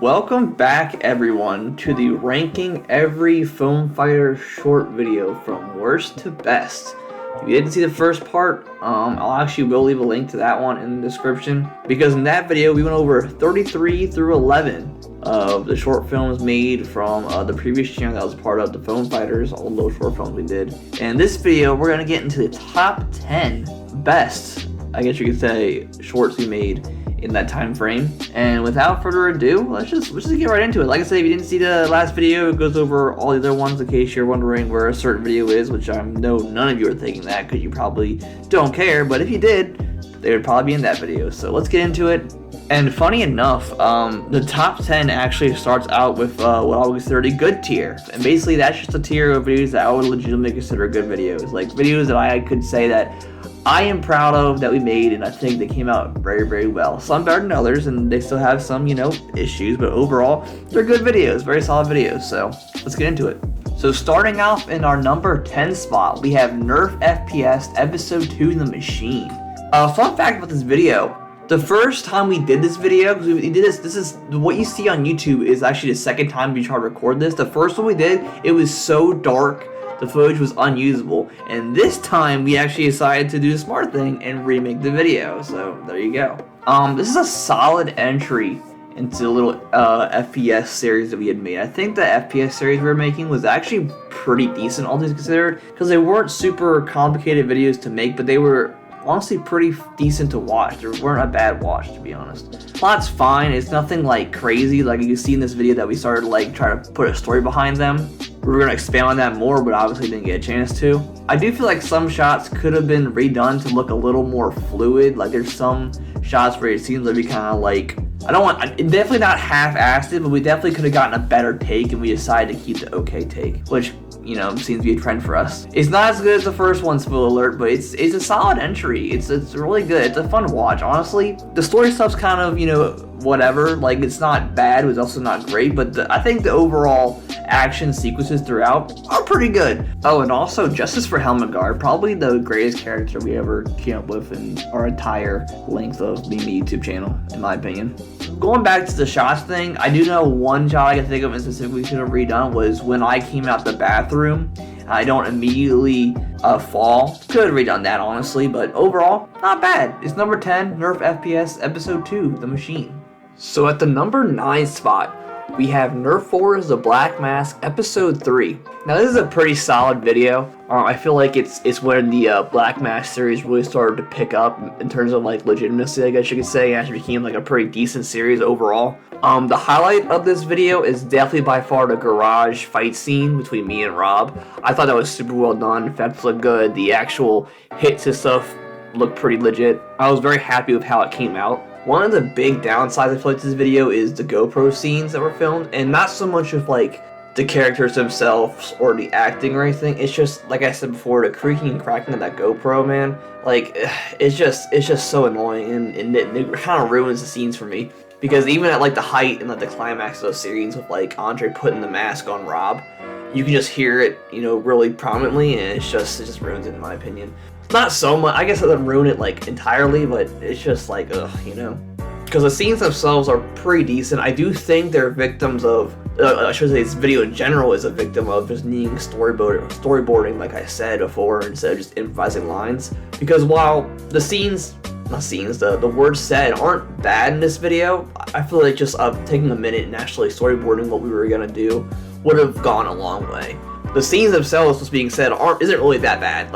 Welcome back everyone to the ranking every foam fighter short video from worst to best. If you didn't see the first part, will leave a link to that one in the description, because in that video we went over 33 through 11 of the short films made from the previous channel that was part of the Thefoamfighters, all those short films we did. And in this video we're going to get into the top 10 best, I guess you could say, shorts we made in that time frame. And without further ado, let's just get right into it. Like I said, if you didn't see the last video, it goes over all the other ones in case you're wondering where a certain video is, which I know none of you are thinking that because you probably don't care, but if you did, they would probably be in that video. So let's get into it. And funny enough, the top 10 actually starts out with what I would consider a good tier. And basically that's just a tier of videos that I would legitimately consider good videos. Like videos that I could say that I am proud of that we made, and I think they came out very, very well. Some better than others, and they still have some, issues, but overall, they're good videos, very solid videos, so let's get into it. So starting off in our number 10 spot, we have Nerf FPS Episode 2, The Machine. Fun fact about this video, the first time we did this video, because we did this is what you see on YouTube is actually the second time we tried to record this. The first one we did, it was so dark, the footage was unusable, and this time we actually decided to do the smart thing and remake the video, so there you go. This is a solid entry into the little FPS series that we had made. I think the FPS series we were making was actually pretty decent, all things considered, because they weren't super complicated videos to make, but they were honestly pretty decent to watch. They weren't a bad watch, to be honest. Plot's fine, it's nothing like crazy, like you can see in this video that we started trying to put a story behind them. We were going to expand on that more, but obviously didn't get a chance to. I do feel like some shots could have been redone to look a little more fluid. Like there's some shots where it seems like we kind of definitely not half-assed it, but we definitely could have gotten a better take, and we decided to keep the okay take, which, seems to be a trend for us. It's not as good as the first one, spoiler alert, but it's a solid entry. It's really good. It's a fun watch, honestly. The story stuff's kind of, whatever. Like, it's not bad, it's also not great, but I think the overall action sequences throughout are pretty good. Oh, and also Justice for Helmet Guard, probably the greatest character we ever came up with in our entire length of being the YouTube channel, in my opinion. Going back to the shots thing, I do know one shot I can think of and specifically should have redone was when I came out the bathroom. I don't immediately fall. Could have redone that, honestly, but overall, not bad. It's number 10, Nerf FPS Episode 2, The Machine. So at the number 9 spot, we have Nerf Wars, The Black Mask, Episode 3. Now this is a pretty solid video. I feel like it's when the Black Mask series really started to pick up in terms of legitimacy, I guess you could say. It actually became a pretty decent series overall. The highlight of this video is definitely by far the garage fight scene between me and Rob. I thought that was super well done. Effects looked good. The actual hits and stuff looked pretty legit. I was very happy with how it came out. One of the big downsides I feel like this video is the GoPro scenes that were filmed, and not so much of the characters themselves or the acting or anything. It's just, like I said before, the creaking and cracking of that GoPro, man. It's just so annoying, and it kind of ruins the scenes for me. Because even at the height and the climax of those scenes with Andre putting the mask on Rob, you can just hear it, really prominently, and it just ruins it in my opinion. Not so much, I guess it doesn't ruin it entirely, but it's just ugh, Because the scenes themselves are pretty decent. I do think they're victims of, I should say this video in general is a victim of just needing storyboarding, like I said before, instead of just improvising lines. Because while the words said aren't bad in this video, I feel like just taking a minute and actually storyboarding what we were gonna do would have gone a long way. The scenes themselves, what's being said, isn't really that bad.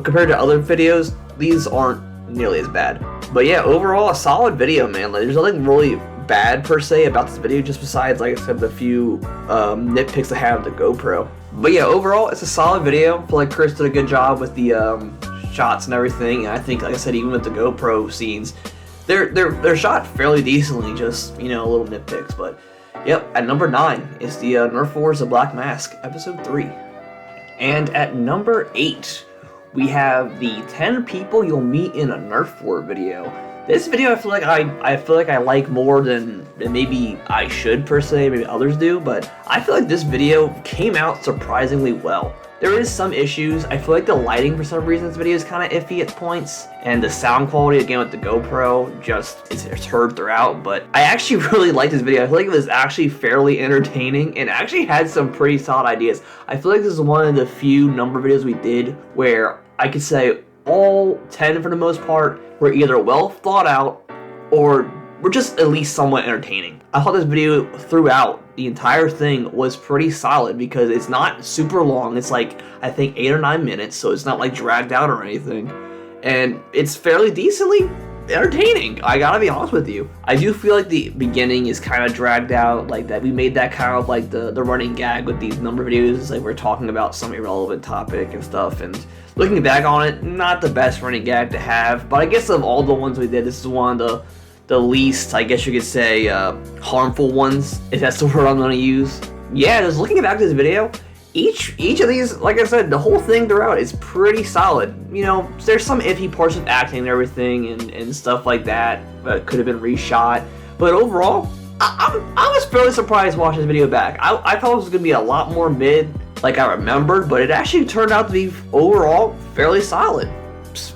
Compared to other videos, these aren't nearly as bad. But yeah, overall, a solid video, man. There's nothing really bad per se about this video, just besides, like I said, the few nitpicks I have with the GoPro. But yeah, overall, it's a solid video. I feel like Chris did a good job with the shots and everything. And I think, like I said, even with the GoPro scenes, they're shot fairly decently. Just little nitpicks, but. Yep, at number 9 is the Nerf Wars, The Black Mask, Episode 3. And at number 8, we have the 10 people you'll meet in a Nerf War video. This video I feel like I like more than maybe I should per se, maybe others do, but I feel like this video came out surprisingly well. There is some issues. I feel like the lighting for some reason this video is kind of iffy at points, and the sound quality again with the GoPro just it's heard throughout, but I actually really liked this video. I feel like it was actually fairly entertaining and actually had some pretty solid ideas. I feel like this is one of the few number videos we did where I could say all 10 for the most part were either well thought out or were just at least somewhat entertaining. I thought this video throughout the entire thing was pretty solid because it's not super long. It's like I think 8 or 9 minutes, so it's not like dragged out or anything, and it's fairly decently entertaining. I gotta be honest with you. I do feel like the beginning is kind of dragged out, like that we made that kind of like the running gag with these number videos. It's like we're talking about some irrelevant topic and stuff, and looking back on it, not the best running gag to have, but I guess of all the ones we did, this is one of the least, I guess you could say, harmful ones, if that's the word I'm going to use. Yeah, just looking back to this video, each of these, like I said, the whole thing throughout is pretty solid. You know, there's some iffy parts of acting and everything and stuff like that could have been reshot, but overall, I was fairly surprised watching this video back. I thought it was going to be a lot more mid, like I remembered, but it actually turned out to be overall fairly solid.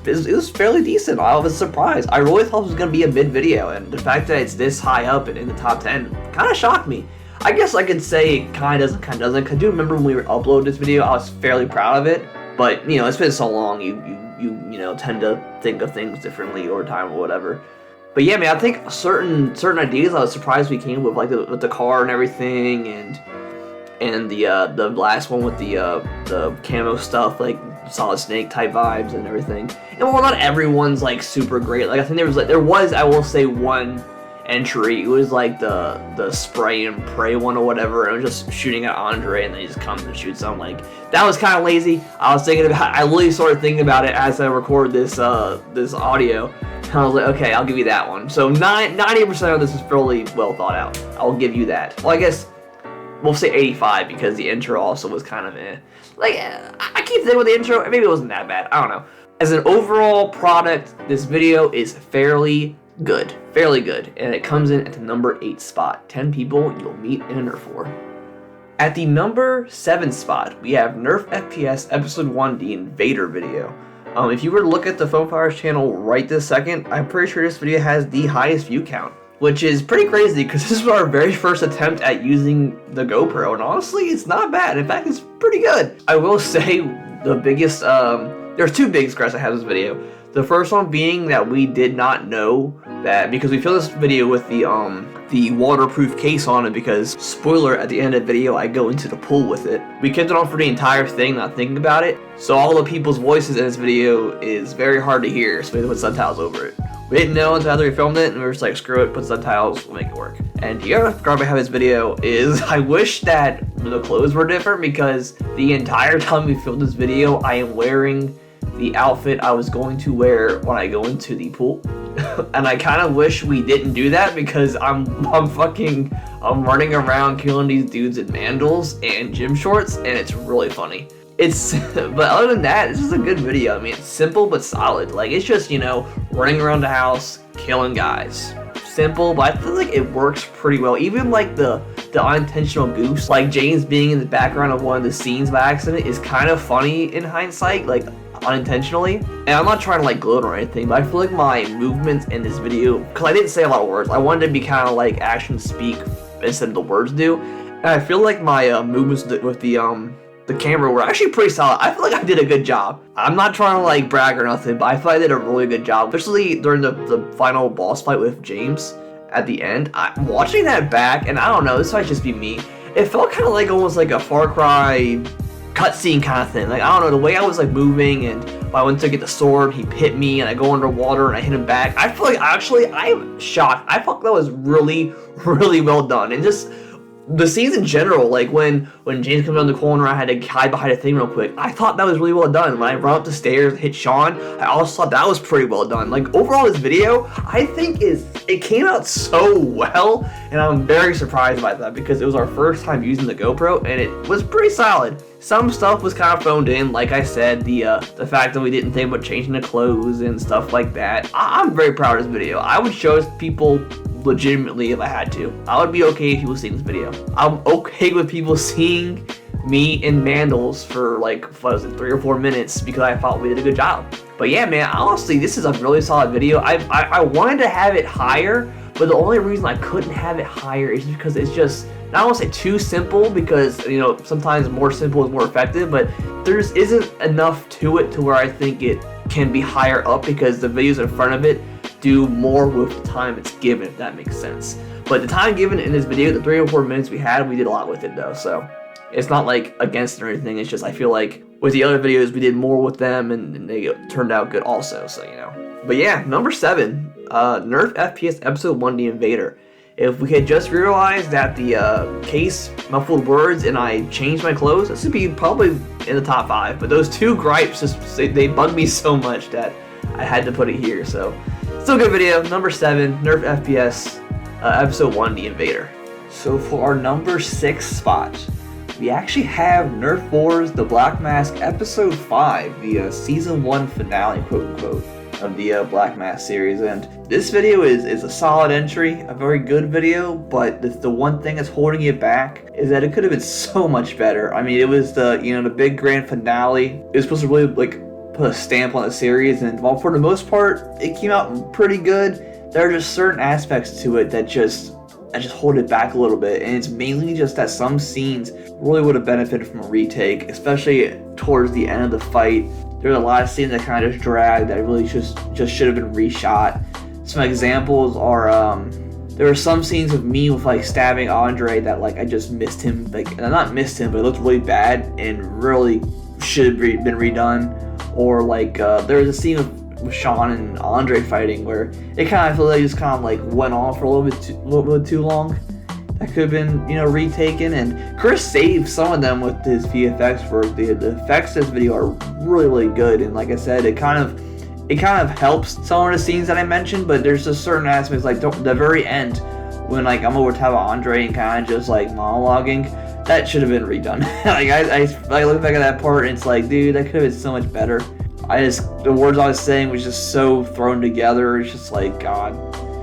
It was fairly decent. I was surprised. I really thought it was going to be a mid video, and the fact that it's this high up and in the top 10 kind of shocked me. I guess I could say it kind of doesn't, because I do remember when we were uploading this video, I was fairly proud of it, but, you know, it's been so long, you know, tend to think of things differently over time or whatever. But yeah, man, I think certain ideas I was surprised we came with, like with the car and everything, and the last one with the camo stuff, like Solid Snake type vibes and everything. And well, not everyone's like super great. Like I think there was I will say one entry. It was like the spray and pray one or whatever. And it was just shooting at Andre, and then he just comes and shoots him. Like that was kind of lazy. I really started thinking about it as I record this audio. And I was like, okay, I'll give you that one. So 90% of this is fairly well thought out. I'll give you that. Well, I guess we'll say 85 because the intro also was kind of eh. Like, I keep thinking with the intro, maybe it wasn't that bad. I don't know. As an overall product, this video is fairly good. Fairly good. And it comes in at the number 8 spot. 10 people you'll meet in a Nerf War. At the number 7 spot, we have Nerf FPS Episode 1, the Invader video. If you were to look at the Thefoamfighters channel right this second, I'm pretty sure this video has the highest view count, which is pretty crazy because this was our very first attempt at using the GoPro, and honestly, it's not bad. In fact, it's pretty good. I will say the biggest, there's two big regrets I have this video. The first one being that we did not know that, because we filmed this video with the waterproof case on it, because, spoiler, at the end of the video, I go into the pool with it. We kept it on for the entire thing, not thinking about it, so all the people's voices in this video is very hard to hear, so we had to put subtitles over it. We didn't know until after we filmed it, and we were just like, screw it, put subtitles, we'll make it work. And the other garbage I have this video is, I wish that the clothes were different, because the entire time we filmed this video, I am wearing the outfit I was going to wear when I go into the pool. And I kind of wish we didn't do that, because I'm running around killing these dudes in mandals and gym shorts, and it's really funny. But other than that, this is a good video. I mean, it's simple but solid. Like, it's just, you know, running around the house, killing guys. Simple, but I feel like it works pretty well. Even like the unintentional goofs, like James being in the background of one of the scenes by accident, is kind of funny in hindsight, like unintentionally. And I'm not trying to like gloat or anything, but I feel like my movements in this video, because I didn't say a lot of words, I wanted to be kind of like actions speak instead of the words do. And I feel like my movements with the camera were actually pretty solid. I feel like I did a good job. I'm not trying to like brag or nothing, but I feel like I did a really good job, especially during the final boss fight with James at the end. I'm watching that back, and I don't know, this might just be me. It felt kind of like almost like a Far Cry cutscene kind of thing. Like, I don't know, the way I was like moving, and I went to get the sword, he hit me, and I go underwater and I hit him back. I feel like actually I'm shocked. I thought that was really, really well done, and just the scenes in general, like when James comes around the corner, I had to hide behind a thing real quick. I thought that was really well done. When I run up the stairs, hit Sean, I also thought that was pretty well done. Like overall, this video, I think it came out so well, and I'm very surprised by that because it was our first time using the GoPro, and it was pretty solid. Some stuff was kind of phoned in, like I said, the fact that we didn't think about changing the clothes and stuff like that. I'm very proud of this video. I would show people legitimately if I had to. I would be okay if people seeing this video. I'm okay with people seeing me in Mandals for like, what was it, 3 or 4 minutes because I thought we did a good job. But yeah, man, honestly, this is a really solid video. I wanted to have it higher, but the only reason I couldn't have it higher is because it's just, I don't want to say too simple because, you know, sometimes more simple is more effective, but there isn't enough to it to where I think it can be higher up because the videos in front of it do more with the time it's given, if that makes sense. But the time given in this video, the 3 or 4 minutes we had, we did a lot with it though, so it's not like against it or anything. It's just I feel like with the other videos we did more with them and they turned out good also, so you know. But yeah, number 7, Nerf FPS Episode 1, The Invader. If we had just realized that the case muffled words and I changed my clothes, this would be probably in the top 5. But those 2 gripes, they bug me so much that I had to put it here. So, still a good video. Number 7, Nerf FPS Episode 1, The Invader. So for our number 6 spot, we actually have Nerf Wars, The Black Mask Episode 5, the Season 1 finale, quote-unquote, of the Black Mask series. And this video is a solid entry, a very good video, but the one thing that's holding it back is that it could have been so much better. I mean, it was the big grand finale. It was supposed to really like put a stamp on the series, and well, for the most part, it came out pretty good. There are just certain aspects to it that just hold it back a little bit, and it's mainly just that some scenes really would have benefited from a retake, especially towards the end of the fight. There's a lot of scenes that kind of just dragged that really just should have been reshot. Some examples are there were some scenes of me with like stabbing Andre that like I just missed him, like, and I not missed him, but it looked really bad and really should have been redone. Or like there was a scene with Sean and Andre fighting where it kind of felt like just kind of like went on for a little bit too long. That could have been, retaken, and Chris saved some of them with his VFX work. The effects in this video are really good, and like I said, it kind of helps some of the scenes that I mentioned, but there's just certain aspects like the very end when like I'm over top of Andre and kind of just like monologuing. That should have been redone. Like I look back at that part and it's like, dude, that could have been so much better. The words I was saying was just so thrown together. It's just like, God,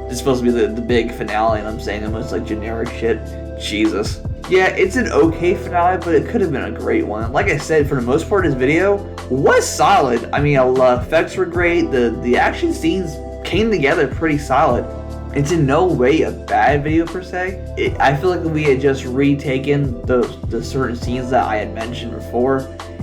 it's supposed to be the big finale, and I'm saying the most like generic shit. Jesus. Yeah, it's an okay finale, but it could have been a great one. Like I said, for the most part, this video was solid. I mean, the effects were great. The action scenes came together pretty solid. It's in no way a bad video per se. I feel like if we had just retaken the certain scenes that I had mentioned before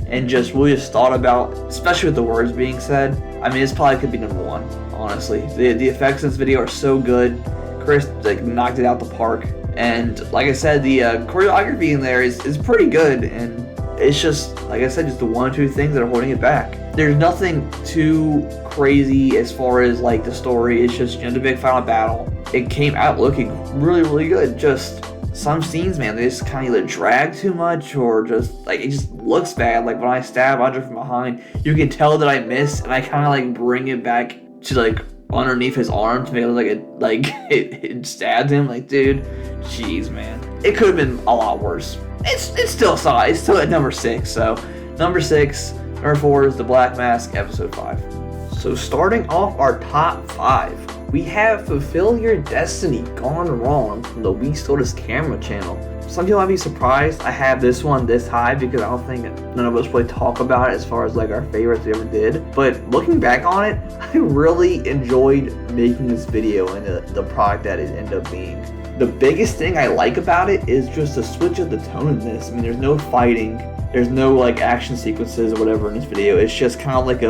and just really just thought about, especially with the words being said, I mean, this probably could be number 1, honestly. The effects in this video are so good. Chris like knocked it out the park. And like I said, the choreography in there is pretty good, and it's just, like I said, just the 1 or 2 things that are holding it back. There's nothing too crazy as far as like the story. It's just the big final battle. It came out looking really good. Just some scenes, man, they just kind of either drag too much or just like it just looks bad. Like when I stab Andre from behind, you can tell that I missed, and I kind of like bring it back to like underneath his arm to make it look like it stabbed him. Like, dude, jeez, man, it could have been a lot worse. It's still solid. It's still at number 6. So number 6, Nerf Wars, The Black Mask, Episode 5. So starting off our top 5, we have Fulfill Your Destiny Gone Wrong from the We Stole This Camera channel. Some people might be surprised I have this one this high because I don't think none of us really talk about it as far as like our favorites we ever did. But looking back on it, I really enjoyed making this video and the product that it ended up being. The biggest thing I like about it is just the switch of the tone in this. I mean, there's no fighting, there's no like action sequences or whatever in this video. It's just kind of like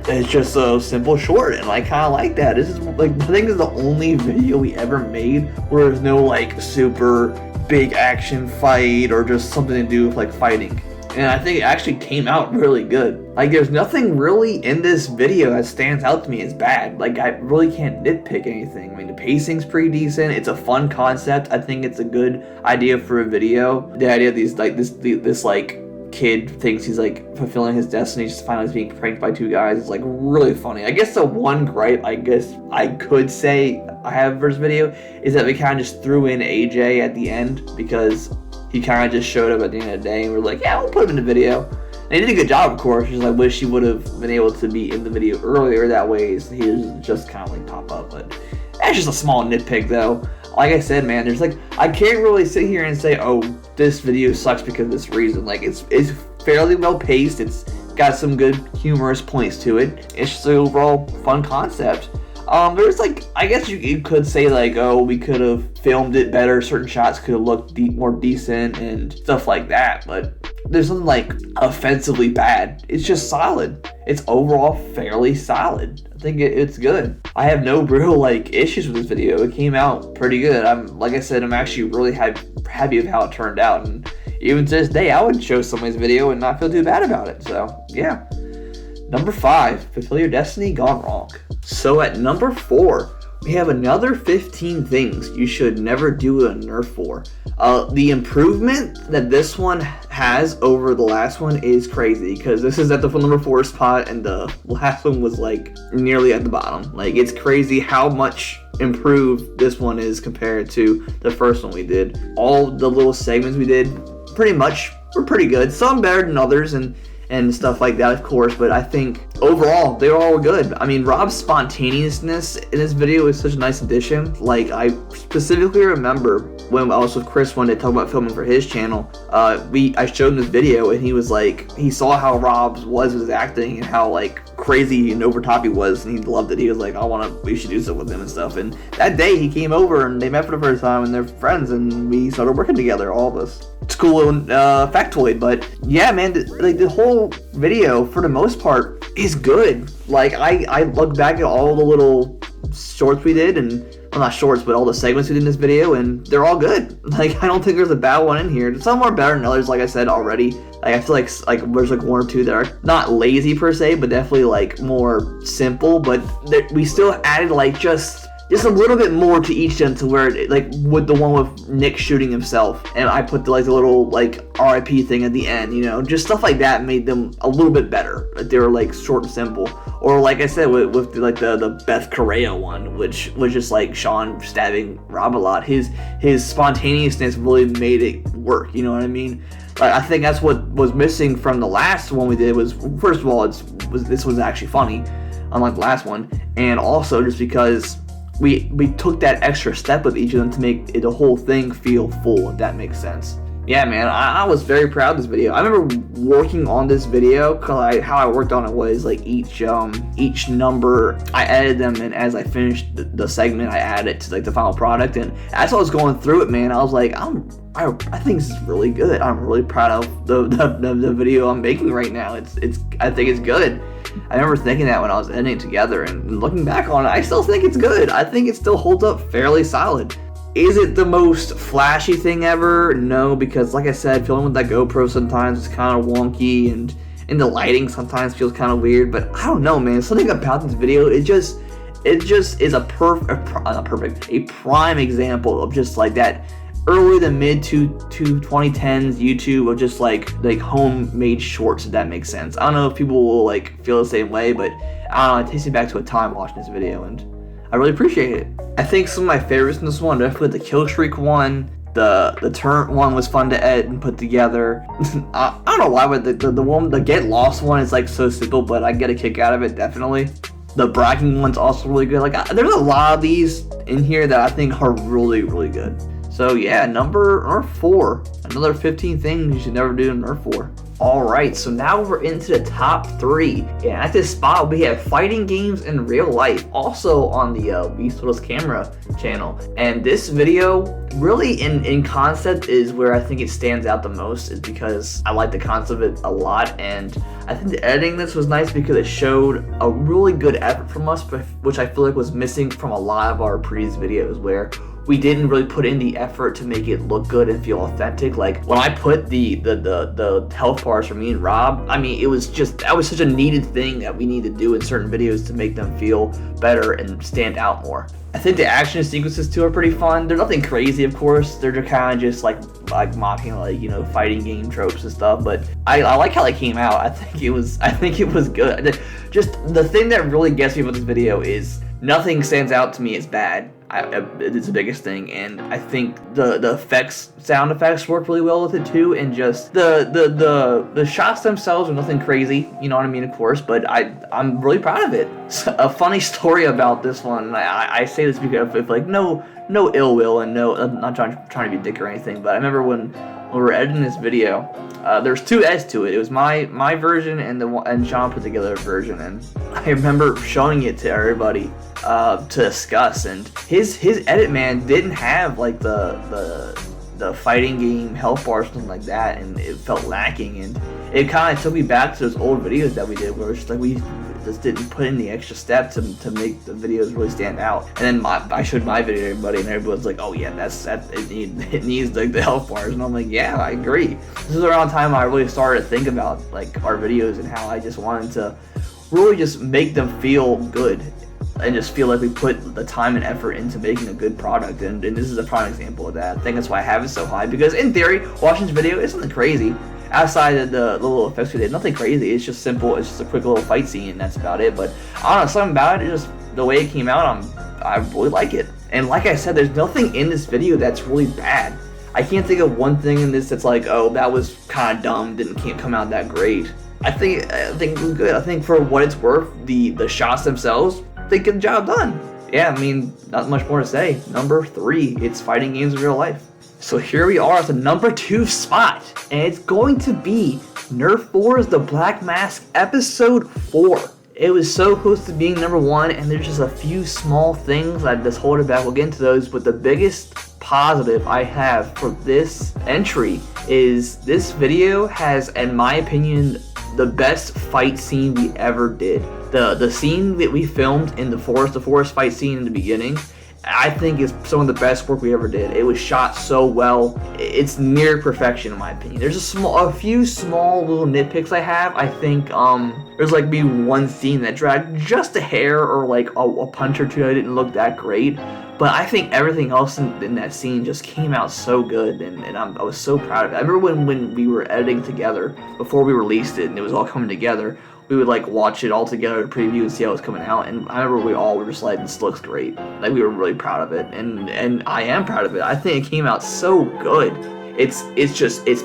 it's just a simple short, and I kind of like that. This is like, I think this is the only video we ever made where there's no like super big action fight or just something to do with like fighting. and I think it actually came out really good. Like, there's nothing really in this video that stands out to me as bad. Like, I really can't nitpick anything. I mean, the pacing's pretty decent. It's a fun concept. I think it's a good idea for a video. The idea of these, like, this like kid thinks he's like fulfilling his destiny, just finally being pranked by two guys. It's like really funny. I guess the one gripe I guess I could say I have for this video is that we kind of just threw in AJ at the end, because he kind of just showed up at the end of the day and we're like, yeah, we'll put him in the video. And he did a good job, of course. Just I wish he would have been able to be in the video earlier, that way so he doesn't just kind of like pop up. But that's just a small nitpick though. Like I said, man, there's like, I can't really sit here and say, oh, this video sucks because of this reason. Like, it's fairly well paced. It's got some good humorous points to it. It's just an overall fun concept. There's like, I guess you could say like, oh, we could have filmed it better. Certain shots could have looked more decent and stuff like that. But there's nothing like offensively bad. It's just solid. It's overall fairly solid. I think it's good. I have no real like issues with this video. It came out pretty good. Like I said, I'm actually really happy with how it turned out. And even to this day, I would show somebody's video and not feel too bad about it. So yeah. Number 5, fulfill your destiny gone wrong. So at number 4, we have another 15 things you should never do a Nerf for. The improvement that this one has over the last one is crazy, because this is at the number 4 spot and the last one was like nearly at the bottom. Like, it's crazy how much improved this one is compared to the first one we did. All the little segments we did pretty much were pretty good. Some better than others and stuff like that, of course, but I think overall they were all good. I mean, Rob's spontaneousness in this video is such a nice addition. Like, I specifically remember when I was with Chris one day talking about filming for his channel, I showed him this video and he was like, he saw how Rob was with his acting and how like crazy and over top he was, and he loved it. He was like, we should do something with him and stuff. And that day he came over and they met for the first time and they're friends and we started working together, all of us. It's cool and factoid, but yeah, man, the whole video for the most part is good. Like, I look back at all the little shorts we did, and well, not shorts, but all the segments we did in this video, and they're all good. Like, I don't think there's a bad one in here. Some are better than others, like I said already. Like, I feel like there's like one or two that are not lazy per se, but definitely like more simple. But we still added like just a little bit more to each of them, to where like with the one with Nick shooting himself, and I put the little like RIP thing at the end, you know, just stuff like that made them a little bit better. Like, they were like short and simple. Or like I said with like the Beth Correa one, which was just like Sean stabbing Rob a lot. His spontaneousness really made it work, you know what I mean? Like, I think that's what was missing from the last one we did. Was, first of all, this was actually funny, unlike the last one, and also just because we took that extra step with each of them to make the whole thing feel full, if that makes sense. Yeah, man, I was very proud of this video. I remember working on this video, cause how I worked on it was like each number, I edited them, and as I finished the segment, I added it to like the final product. And as I was going through it, man, I was like, I think this is really good. I'm really proud of the video I'm making right now. I think it's good. I remember thinking that when I was editing it together, and looking back on it, I still think it's good. I think it still holds up fairly solid. Is it the most flashy thing ever? No, because like I said, filming with that GoPro sometimes is kind of wonky, and the lighting sometimes feels kind of weird. But I don't know, man. Something about this video, it just is a prime example of just like that early to mid to 2010s YouTube of just like homemade shorts, if that makes sense. I don't know if people will like feel the same way, but I don't know, it takes me back to a time watching this video, and I really appreciate it. I think some of my favorites in this one, definitely the kill streak one, the turret one was fun to edit and put together. I don't know why, but the get lost one is like so simple, but I get a kick out of it, definitely. The bragging one's also really good. Like, there's a lot of these in here that I think are really, really good. So yeah, number 4, another 15 things you should never do in Nerf 4. Alright, so now we're into the top 3. And at this spot, we have fighting games in real life, also on the Beast Totals Camera channel. And this video, really in concept, is where I think it stands out the most, is because I like the concept of it a lot. And I think the editing this was nice because it showed a really good effort from us, which I feel like was missing from a lot of our previous videos, where we didn't really put in the effort to make it look good and feel authentic. Like when I put the health bars for me and Rob, I mean, it was just, that was such a needed thing that we need to do in certain videos to make them feel better and stand out more. I think the action sequences too are pretty fun. They're nothing crazy, of course. They're just kind of just like mocking, like, you know, fighting game tropes and stuff. But I like how they came out. I think it was good. Just the thing that really gets me about this video is nothing stands out to me as bad. It's the biggest thing, and I think the sound effects work really well with it too, and just the shots themselves are nothing crazy, you know what I mean, of course, but I'm really proud of it. A funny story about this one, I say this because of like no ill will, and no, I'm not trying to be a dick or anything, but I remember when we were editing this video, there's two edits to it. It was my version and Sean put together a version, and I remember showing it to everybody to discuss, and his edit, man, didn't have like the fighting game health bar or something like that, and it felt lacking, and it kind of took me back to those old videos that we did where it's just like we just didn't put in the extra step to make the videos really stand out. And then I showed my video to everybody, and everybody's like, oh yeah, it needs like the health bars, and I'm like, yeah, I agree. This is around the time I really started to think about like our videos and how I just wanted to really just make them feel good and just feel like we put the time and effort into making a good product, and this is a prime example of that. I think that's why I have it so high, because in theory, watching this video isn't crazy. Outside of the little effects we did, nothing crazy. It's just simple. It's just a quick little fight scene, and that's about it. But I don't know, something about it, just the way it came out, I really like it. And like I said, there's nothing in this video that's really bad. I can't think of one thing in this that's like, oh, that was kind of dumb, can't come out that great. I think it was good. I think for what it's worth, the shots themselves, they get the job done. Yeah, I mean, not much more to say. Number 3, it's fighting games in real life. So here we are at the number 2 spot, and it's going to be Nerf Wars The Black Mask Episode 4. It was so close to being number 1, and there's just a few small things that just hold it back. We'll get into those, but the biggest positive I have for this entry is this video has, in my opinion, the best fight scene we ever did. The scene that we filmed in the forest fight scene in the beginning, I think is some of the best work we ever did. It was shot so well. It's near perfection in my opinion. There's a few small little nitpicks I have. I think there's like maybe one scene that dragged just a hair, or like a punch or two that didn't look that great. But I think everything else in that scene just came out so good, and I was so proud of it. I remember when we were editing together before we released it, and it was all coming together, we would like watch it all together to preview and see how it was coming out, and I remember we all were just like, this looks great. Like, we were really proud of it, and I am proud of it. I think it came out so good. It's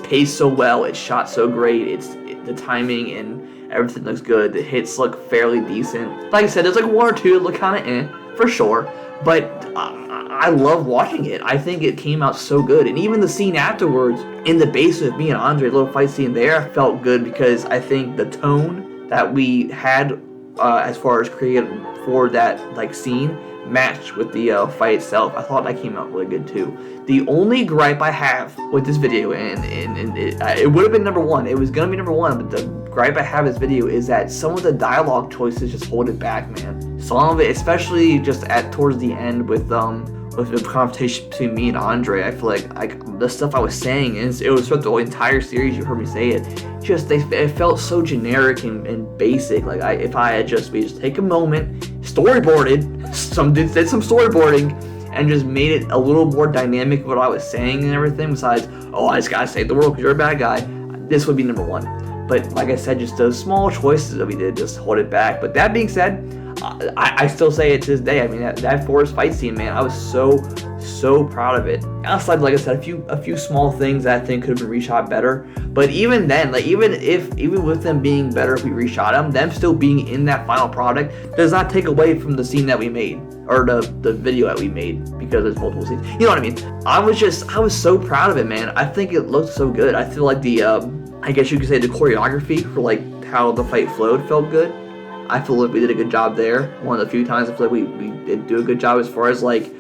paced so well, it's shot so great, the timing and everything looks good. The hits look fairly decent. Like I said, there's like one or two that look kind of for sure, but I love watching it. I think it came out so good, and even the scene afterwards in the basement with me and Andre, the little fight scene there, felt good because I think the tone that we had as far as created for that like scene matched with the fight itself. I thought that came out really good too. The only gripe I have with this video, and it would have been number 1. It was gonna be number 1, but the gripe I have with this video is that some of the dialogue choices just hold it back, man. Some of it, especially just towards the end with the conversation between me and Andre, I feel like the stuff I was saying, and it was throughout the whole entire series, you heard me say it, it felt so generic and basic. Like, if I had just take a moment, storyboarded, did some storyboarding, and just made it a little more dynamic what I was saying and everything, besides, oh, I just gotta save the world because you're a bad guy, this would be number 1. But like I said, just those small choices that we did just hold it back. But that being said, I still say it to this day. I mean, that forest fight scene, man, I was so proud of it. Outside, like I said, a few small things that I think could have been reshot better. But even then, like even with them being better if we reshot them still being in that final product does not take away from the scene that we made, or the video that we made, because there's multiple scenes. You know what I mean? I was so proud of it, man. I think it looked so good. I feel like I guess you could say the choreography for like how the fight flowed felt good. I feel like we did a good job there. One of the few times I feel like we did do a good job as far as like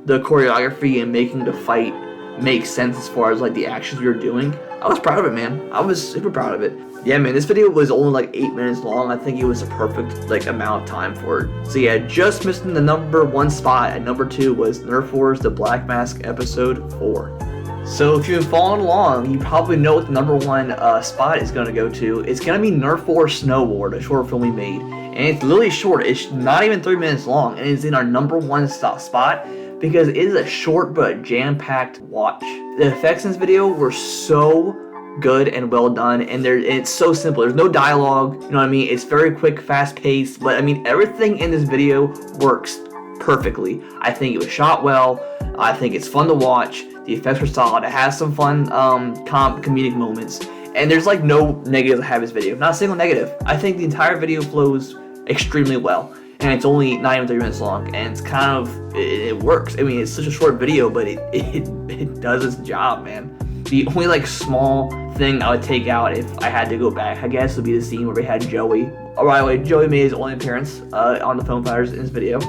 the choreography and making the fight make sense as far as like the actions we were doing. I was proud of it, man. I was super proud of it. Yeah, man, this video was only like 8 minutes long. I think it was a perfect like amount of time for it. So yeah, just missing the #1 spot at #2 was Nerf Wars The Black Mask Episode 4. So if you've been following along, you probably know what the #1 spot is going to go to. It's going to be Nerf Wars Snow War, the short film we made. And it's literally short. It's not even 3 minutes long. And it's in our #1 spot because it is a short but jam-packed watch. The effects in this video were so good and well done, and it's so simple. There's no dialogue, you know what I mean? It's very quick, fast-paced, but I mean, everything in this video works perfectly. I think it was shot well. I think it's fun to watch. The effects were solid. It has some fun comedic moments, and there's like no negatives I have this video. Not a single negative. I think the entire video flows extremely well, and it's only not even 3 minutes long, and it's kind of it works. I mean, it's such a short video, but it does its job, man. The only like small thing I would take out if I had to go back, I guess, would be the scene where we had Joey. Oh, by the way, Joey made his only appearance on the Thefoamfighters in this video.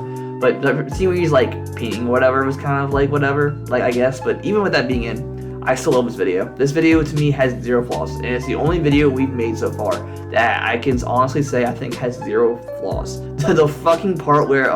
But the scene where he's like peeing, whatever, was kind of like whatever, like I guess. But even with that being in, I still love this video. This video to me has 0 flaws, and it's the only video we've made so far that I can honestly say I think has 0 flaws. The fucking part where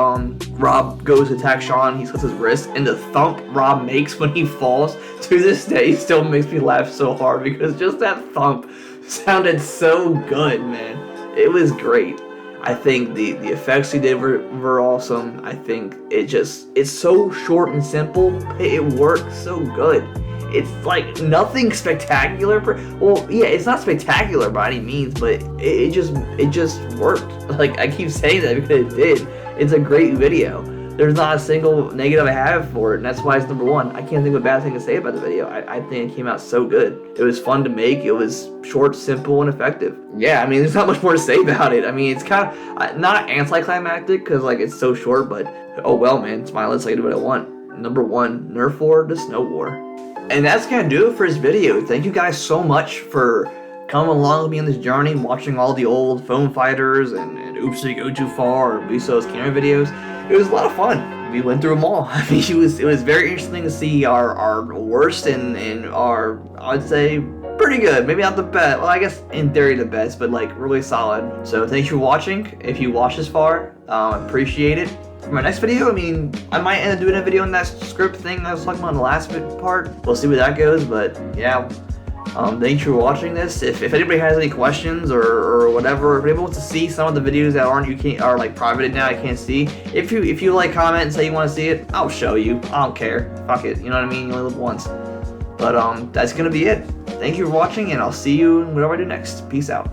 Rob goes to attack Sean, he slits his wrist, and the thump Rob makes when he falls, to this day still makes me laugh so hard because just that thump sounded so good, man. It was great. I think the effects he did were awesome. I think it's so short and simple, but it works so good. It's like nothing spectacular. Well, yeah, it's not spectacular by any means, but it just worked. Like, I keep saying that because it did. It's a great video. There's not a single negative I have for it, and that's why it's #1. I can't think of a bad thing to say about the video. I think it came out so good. It was fun to make. It was short, simple, and effective. Yeah, I mean, there's not much more to say about it. I mean, it's kind of not anticlimactic because like it's so short, but oh well, man. It's my list. I can do what I want. #1, Nerf War, the Snow War. And that's gonna do it for this video. Thank you guys so much for coming along with me on this journey, watching all the old Thefoamfighters and Oops Did You Go Too Far or Buso's camera videos. It was a lot of fun. We went through them all. I mean, it was very interesting to see our worst and our, I would say, pretty good. Maybe not the best. Well, I guess in theory the best, but like really solid. So thanks for watching. If you watched this far, appreciate it. For my next video, I mean, I might end up doing a video on that script thing I was talking about in the last part. We'll see where that goes, but yeah. Thanks for watching this. If anybody has any questions or whatever, if anybody wants to see some of the videos that are like privated now, I can't see. If you like comment and say you want to see it, I'll show you. I don't care. Fuck it. You know what I mean? You only live once. But that's gonna be it. Thank you for watching, and I'll see you in whatever I do next. Peace out.